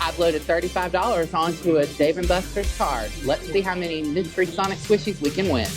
I've loaded $35 onto a Dave & Buster's card. Let's see how many mystery Sonic squishies we can win.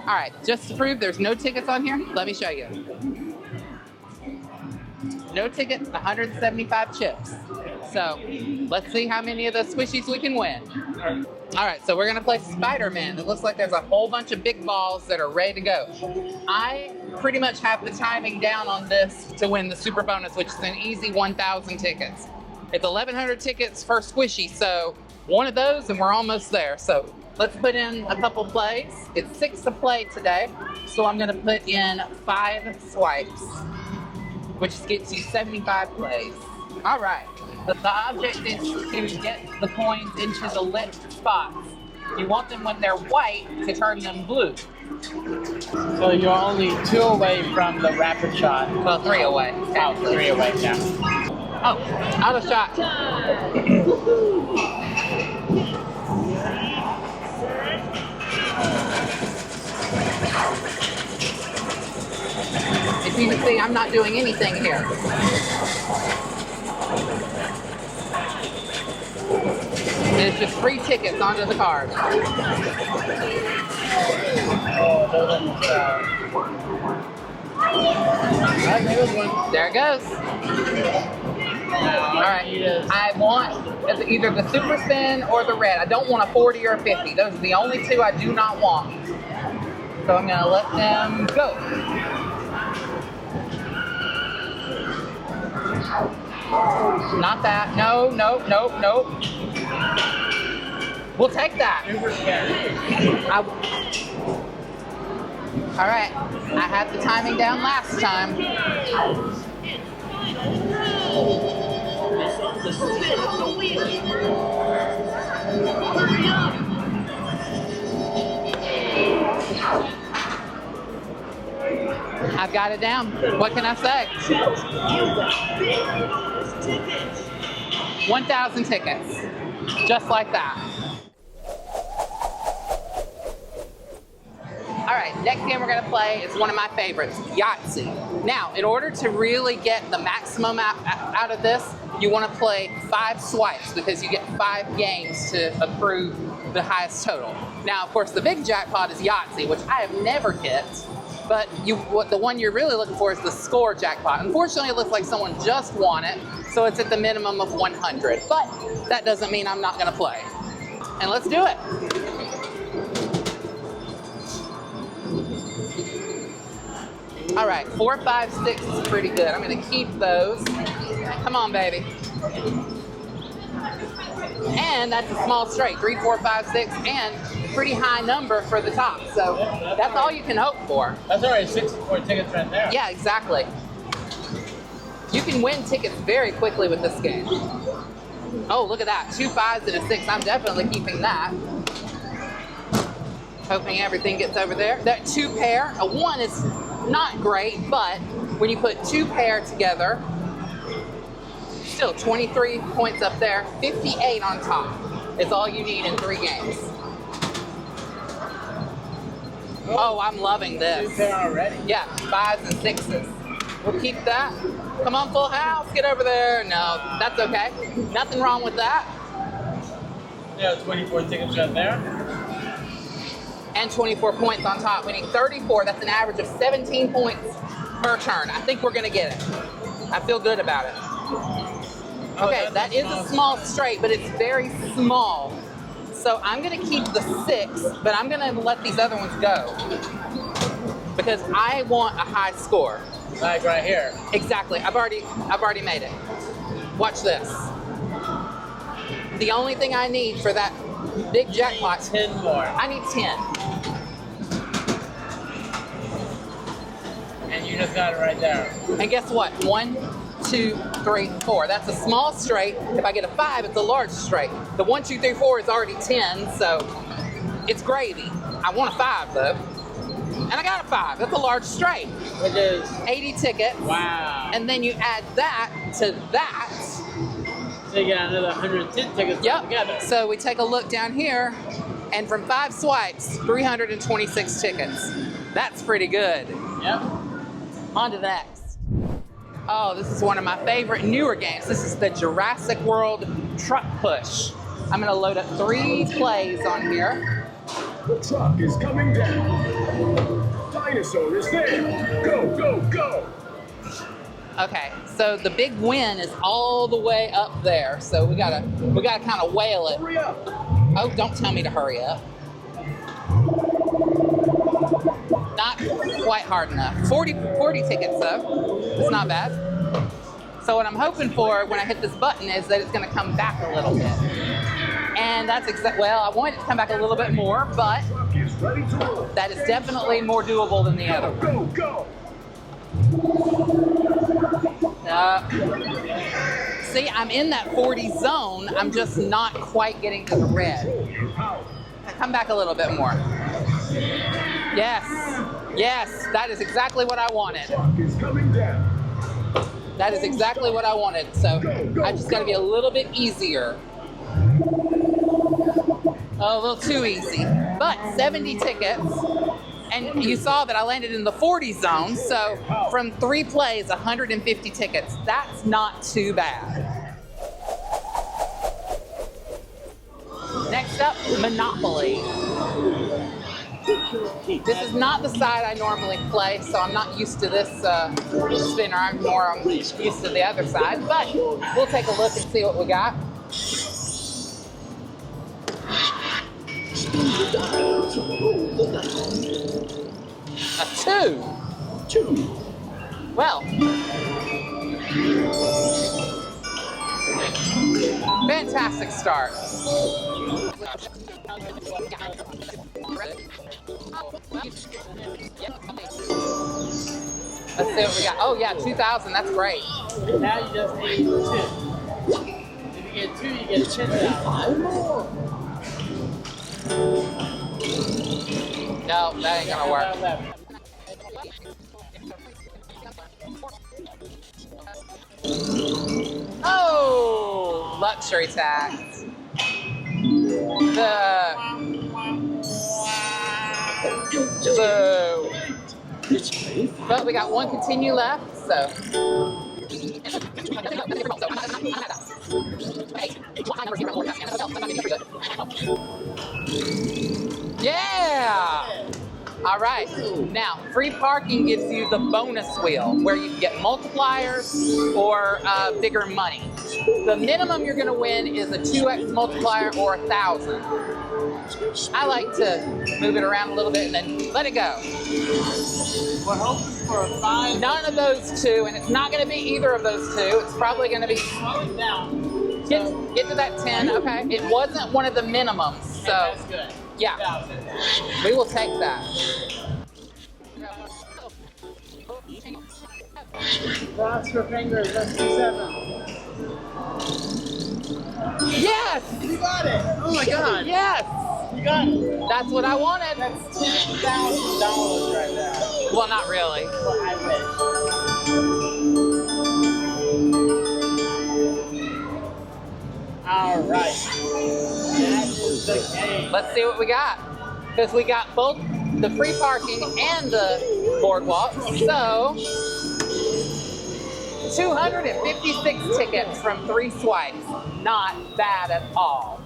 All right, just to prove there's no tickets on here, let me show you. No tickets, 175 chips. So let's see how many of those squishies we can win. All right, so we're gonna play Spider-Man. It looks like there's a whole bunch of big balls that are ready to go. I pretty much have the timing down on this to win the super bonus, which is an easy 1,000 tickets. It's 1,100 tickets per squishy, so one of those and we're almost there. So let's put in a couple plays. It's 6 to play today, so I'm gonna put in 5 swipes, which gets you 75 plays. All right, the object is to get the coins into the lit spots. You want them when they're white to turn them blue. So you're only 2 away from the rapid shot. Well, 3 away. Oh, 3 away, yeah. Oh, out of shot. As you can see, I'm not doing anything here. And it's just free tickets onto the card. There it goes. All right, I want either the super spin or the red. I don't want a 40 or a 50. Those are the only 2 I do not want. So I'm gonna let them go. Not that. No, nope, nope, nope. We'll take that. All right, I had the timing down last time. I've got it down. What can I say? 1,000 tickets. Just like that. All right, next game we're gonna play is one of my favorites, Yahtzee. Now, in order to really get the maximum out of this, you wanna play 5 swipes because you get 5 games to accrue the highest total. Now, of course, the big jackpot is Yahtzee, which I have never hit, but the one you're really looking for is the score jackpot. Unfortunately, it looks like someone just won it, so it's at the minimum of 100, but that doesn't mean I'm not gonna play. And let's do it. All right, 4, 5, 6 is pretty good. I'm gonna keep those. Come on, baby. And that's a small straight, 3, 4, 5, 6, and pretty high number for the top. So that's all you can hope for. That's already 64 tickets right there. Yeah, exactly. You can win tickets very quickly with this game. Oh, look at that, 2 5s and a 6. I'm definitely keeping that. Hoping everything gets over there. That 2 pair, a 1 is not great, but when you put 2 pair together, still 23 points up there, 58 on top. It's all you need in 3 games. Oh, I'm loving this. 2 pair already? Yeah, 5s and 6s. We'll keep that. Come on, full house, get over there. No, that's okay. Nothing wrong with that. Yeah, 24 tickets right there. And 24 points on top. We need 34. That's an average of 17 points per turn. I think we're gonna get it. I feel good about it. Okay, that is a small straight, but it's very small. So I'm gonna keep the 6, but I'm gonna let these other ones go because I want a high score. Like right here. Exactly. I've already made it. Watch this. The only thing I need for that big jackpot. 10 more. I need 10. And you just got it right there. And guess what? 1, 2, 3, 4. That's a small straight. If I get a 5, it's a large straight. The 1, 2, 3, 4 is already 10, so it's gravy. I want a 5 though. And I got a 5. That's a large straight. Which is 80 tickets. wow. And then you add that to that. So you got another 110 tickets together. So we take a look down here, and from 5 swipes, 326 tickets. That's pretty good. Yep. On to the next. Oh, this is one of my favorite newer games. This is the Jurassic World Truck Push. I'm gonna load up 3 plays on here. The truck is coming down. Dinosaur is there. Go, go, go. Okay, so the big win is all the way up there. So we gotta kind of whale it. Hurry up. Oh, don't tell me to hurry up. Not quite hard enough. 40 tickets though. It's not bad. So what I'm hoping for when I hit this button is that it's gonna come back a little bit. And that's well, I want it to come back a little bit more, but Truck is ready to roll. that is definitely more doable than the other one. Go, go. See, I'm in that 40 zone. I'm just not quite getting to the red. Come back a little bit more. Yes, yes, that is exactly what I wanted. Truck is coming down. That is exactly what I wanted. So I just got to be a little bit easier. Oh, a little too easy. But 70 tickets. And you saw that I landed in the 40 zone. So from 3 plays, 150 tickets. That's not too bad. Next up, Monopoly. This is not the side I normally play, so I'm not used to this spinner. I'm used to the other side, but we'll take a look and see what we got. A 2. Well, fantastic start. Let's see what we got. Oh yeah, 2,000. That's great. Now you just need 2. If you get 2, you get 10,000. No, that ain't gonna work. Oh, luxury tax. But we got 1 continue left, so. Yeah! All right, now free parking gives you the bonus wheel where you can get multipliers or bigger money. The minimum you're gonna win is a 2x multiplier or 1,000. I like to move it around a little bit and then let it go. We're hoping for a 5. None of those 2, and it's not gonna be either of those 2. It's probably gonna be, Slowing down. get to that 10, okay. It wasn't one of the minimums, so That's good. yeah, 1,000. we will take that. Cross your fingers, let's do 7. Yes! You got it! Oh my god! Yes! You got it! That's what I wanted. That's $10,000 right there. Well, not really. Well, I wish. Alright. That is the game. Let's see what we got. Because we got both the free parking and the boardwalk. So, 256 tickets from 3 swipes. Not bad at all.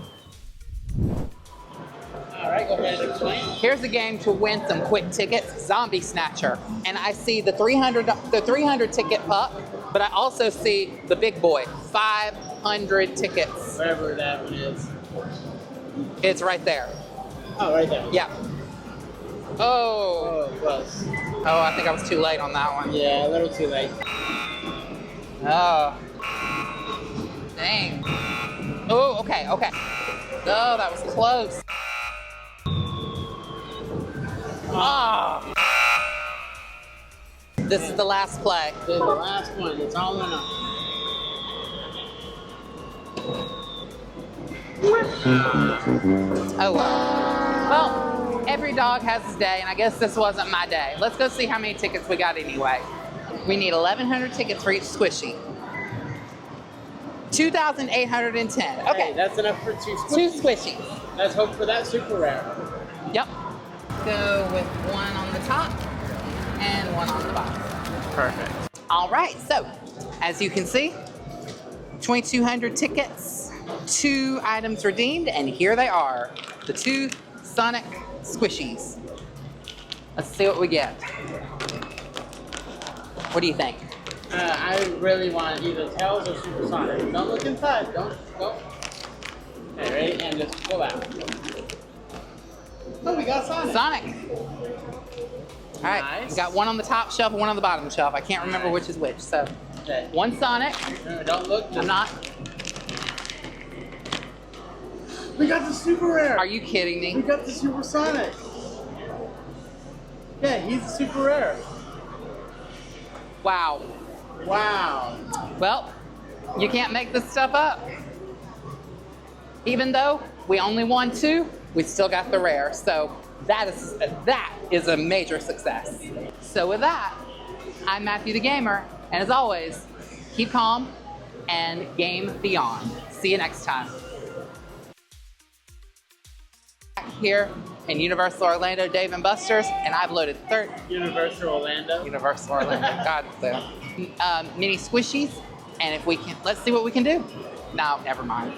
Alright, go ahead and explain. Here's a game to win some quick tickets, Zombie Snatcher. And I see the 300 ticket puck, but I also see the big boy, 500 tickets. Wherever that one is. It's right there. Oh, right there. Yeah. Oh. Oh, close. Oh, I think I was too late on that one. Yeah, a little too late. Oh. Dang. Oh, okay, okay. Oh, that was close. Ah. This is the last play. This is the last one. It's all in all. Oh, well, every dog has his day, and I guess this wasn't my day. Let's go see how many tickets we got anyway. We need 1,100 tickets for each squishy. 2,810. Okay. Hey, that's enough for two Two squishies. squishies. Let's hope for that super rare. Yep. Go with one on the top and one on the bottom. Perfect. All right, so as you can see, 2,200 tickets, 2 items redeemed, and here they are, the 2 Sonic squishies. Let's see what we get. What do you think? I really want either Tails or Supersonic. Don't look inside. Don't. Okay, ready? And just pull out. Oh, we got Sonic. Sonic. All right, Nice. we got one on the top shelf and one on the bottom shelf. I can't remember which is which. So, Okay. one Sonic. Don't look. I'm not. We got the super rare. Are you kidding We me? got the Supersonic. Yeah, he's a super rare. Wow. Wow. Well, you can't make this stuff up. Even though we only won 2, we still got the rare. So that is a major success. So with that, I'm Matthew the Gamer, and as always, keep calm and game beyond. See you next time. Back here in Universal Orlando, Dave & Buster's, and I've loaded Universal Orlando. Universal Orlando. God, mini squishies, and if we can, let's see what we can do. No, never mind.